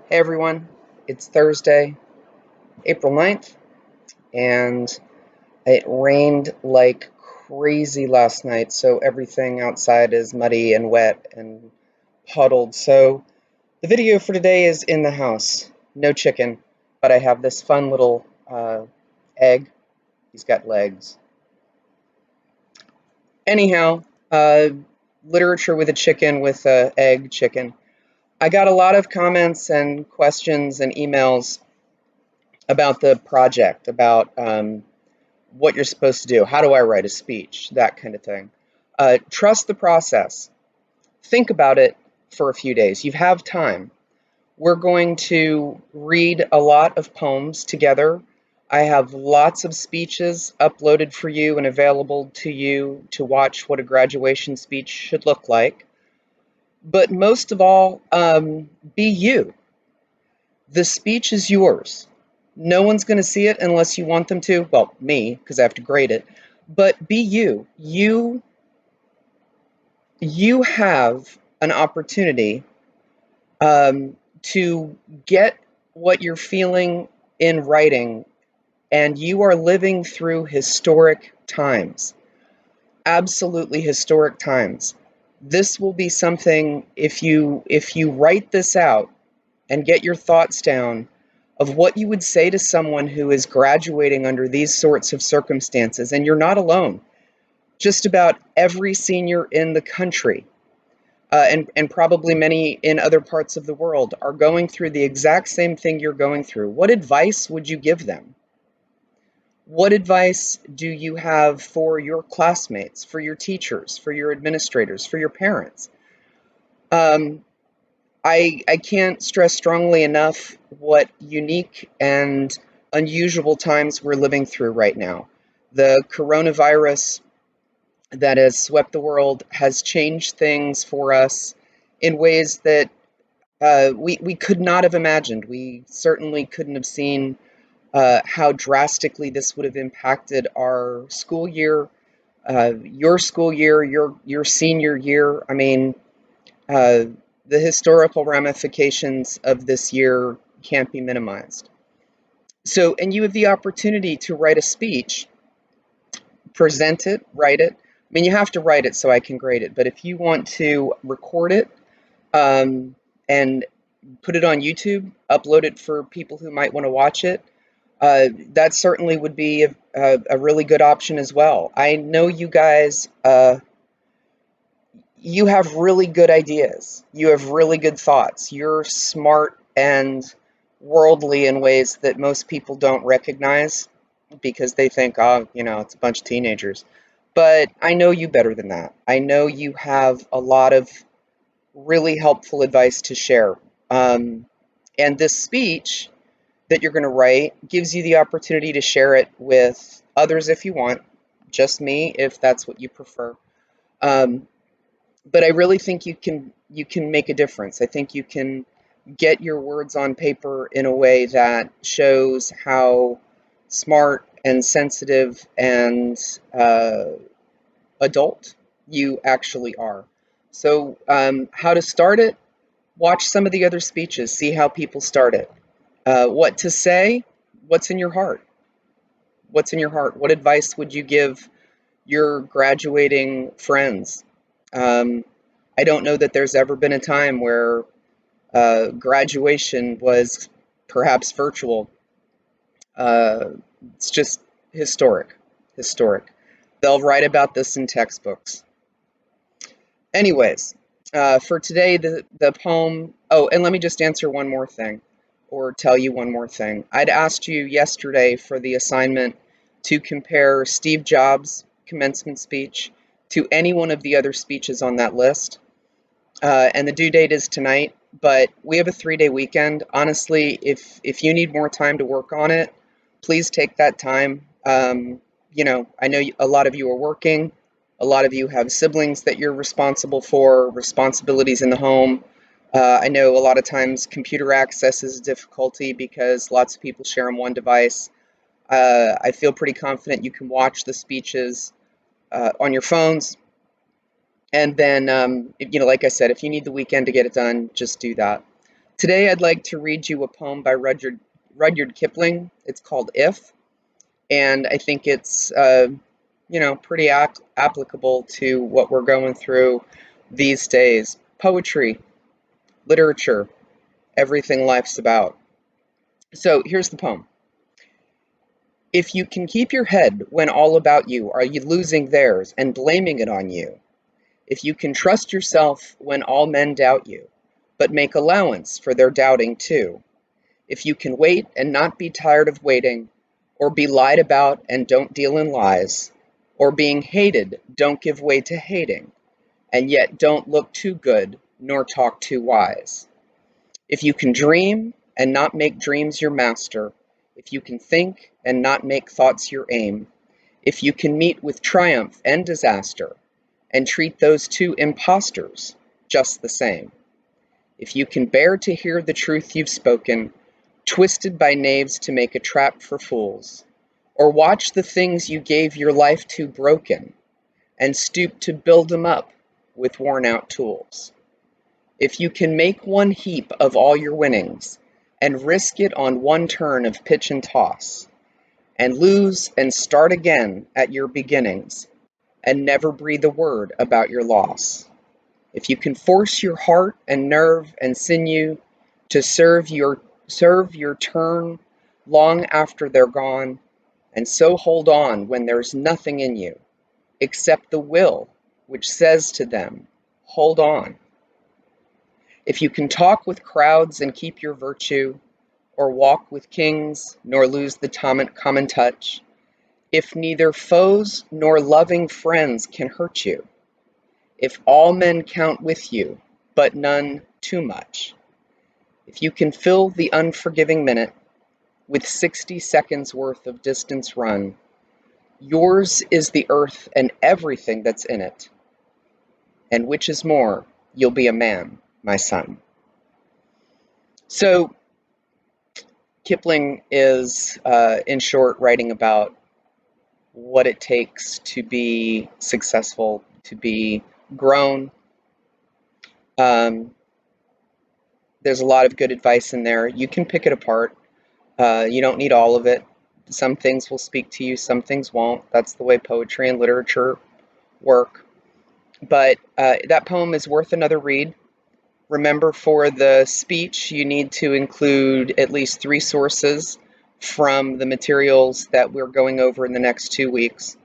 Hey everyone, it's Thursday, April 9th, and it rained like crazy last night, so everything outside is muddy and wet and puddled. So the video for today is in the house. No chicken, but I have this fun little egg. He's got legs. Anyhow, uh, literature with a chicken with a egg chicken. I got a lot of comments and questions and emails about the project, about what you're supposed to do. How do I write a speech? That kind of thing. Trust the process. Think about it for a few days. You have time. We're going to read a lot of poems together. I have lots of speeches uploaded for you and available to you to watch what a graduation speech should look like. But most of all, be you. The speech is yours. No one's going to see it unless you want them to. Well, me, because I have to grade it. But be you. You have an opportunity to get what you're feeling in writing, and you are living through historic times. Absolutely historic times. This will be something, if you write this out and get your thoughts down of what you would say to someone who is graduating under these sorts of circumstances. And you're not alone. Just about every senior in the country, and probably many in other parts of the world, are going through the exact same thing you're going through. What advice would you give them? What advice do you have for your classmates, for your teachers, for your administrators, for your parents? Um, I can't stress strongly enough what unique and unusual times we're living through right now. The coronavirus that has swept the world has changed things for us in ways that we could not have imagined. We certainly couldn't have seen how drastically this would have impacted our school year, your school year, your senior year. I mean, uh, the historical ramifications of this year can't be minimized. So, and you have the opportunity to write a speech, present it, write it. I mean, you have to write it so I can grade it, but if you want to record it and put it on YouTube, upload it for people who might want to watch it, that certainly would be a really good option as well. I know you guys, you have really good ideas. You have really good thoughts. You're smart and worldly in ways that most people don't recognize because they think, oh, it's a bunch of teenagers. But I know you better than that. I know you have a lot of really helpful advice to share. And this speech that you're going to write gives you the opportunity to share it with others if you want, just me if that's what you prefer. Um, but I really think you can make a difference. I think you can get your words on paper in a way that shows how smart and sensitive and adult you actually are. So, how to start it? Watch some of the other speeches, see how people start it. What to say? What's in your heart? What's in your heart? What advice would you give your graduating friends? Um, I don't know that there's ever been a time where graduation was perhaps virtual. It's just historic. Historic. They'll write about this in textbooks. Anyways, for today, the poem. Oh, and let me just answer one more thing, or tell you one more thing. I'd asked you yesterday for the assignment to compare Steve Jobs' commencement speech to any one of the other speeches on that list. And the due date is tonight, but we have a 3-day weekend. Honestly, if you need more time to work on it, please take that time. I know a lot of you are working. A lot of you have siblings that you're responsible for, responsibilities in the home. I know a lot of times computer access is a difficulty because lots of people share on one device. I feel pretty confident you can watch the speeches on your phones. And then, like I said, if you need the weekend to get it done, just do that. Today I'd like to read you a poem by Rudyard Kipling. It's called If, and I think it's pretty applicable to what we're going through these days. Poetry, literature, everything life's about. So here's the poem. If you can keep your head when all about you are you losing theirs and blaming it on you, if you can trust yourself when all men doubt you, but make allowance for their doubting too, if you can wait and not be tired of waiting, or be lied about and don't deal in lies, or being hated, don't give way to hating, and yet don't look too good nor talk too wise. If you can dream and not make dreams your master, if you can think and not make thoughts your aim, if you can meet with triumph and disaster, and treat those two impostors just the same, if you can bear to hear the truth you've spoken, twisted by knaves to make a trap for fools, or watch the things you gave your life to broken, and stoop to build them up with worn-out tools. If you can make one heap of all your winnings, and risk it on one turn of pitch and toss, and lose and start again at your beginnings, and never breathe a word about your loss. If you can force your heart and nerve and sinew to serve your turn long after they're gone, and so hold on when there's nothing in you except the will which says to them, hold on. If you can talk with crowds and keep your virtue, or walk with kings nor lose the common touch, if neither foes nor loving friends can hurt you, if all men count with you, but none too much, if you can fill the unforgiving minute with 60 seconds worth of distance run, yours is the earth and everything that's in it, and which is more, you'll be a man, my son. So Kipling is, in short, writing about what it takes to be successful, to be grown. There's a lot of good advice in there. You can pick it apart. You don't need all of it. Some things will speak to you, some things won't. That's the way poetry and literature work. But that poem is worth another read. Remember, for the speech, you need to include at least 3 sources from the materials that we're going over in the next 2 weeks.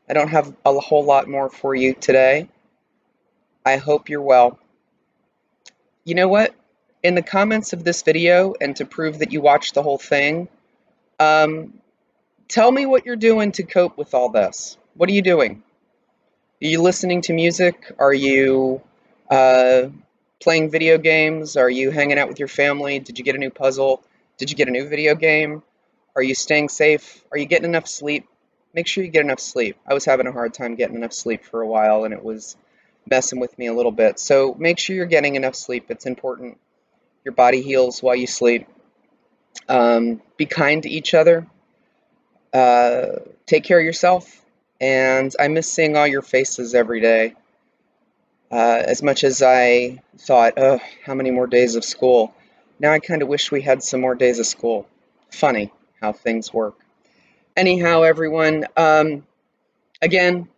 I don't have a whole lot more for you today. I hope you're well. You know what? In the comments of this video, and to prove that you watched the whole thing, tell me what you're doing to cope with all this. What are you doing? Are you listening to music? Are you playing video games? Are you hanging out with your family? Did you get a new puzzle? Did you get a new video game? Are you staying safe? Are you getting enough sleep? Make sure you get enough sleep. I was having a hard time getting enough sleep for a while, and it was messing with me a little bit. So make sure you're getting enough sleep. It's important. Your body heals while you sleep. Be kind to each other. Take care of yourself. And I miss seeing all your faces every day. As much as I thought, oh, how many more days of school? Now I kind of wish we had some more days of school. Funny how things work. Anyhow, everyone, again,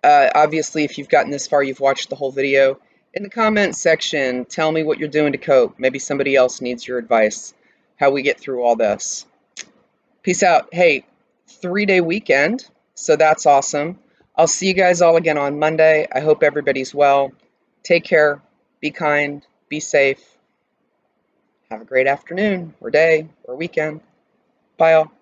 obviously, if you've gotten this far, you've watched the whole video. In the comments section, tell me what you're doing to cope. Maybe somebody else needs your advice, how we get through all this. Peace out. Hey, 3-day weekend, so that's awesome. I'll see you guys all again on Monday. I hope everybody's well. Take care. Be kind. Be safe. Have a great afternoon or day or weekend. Bye, all.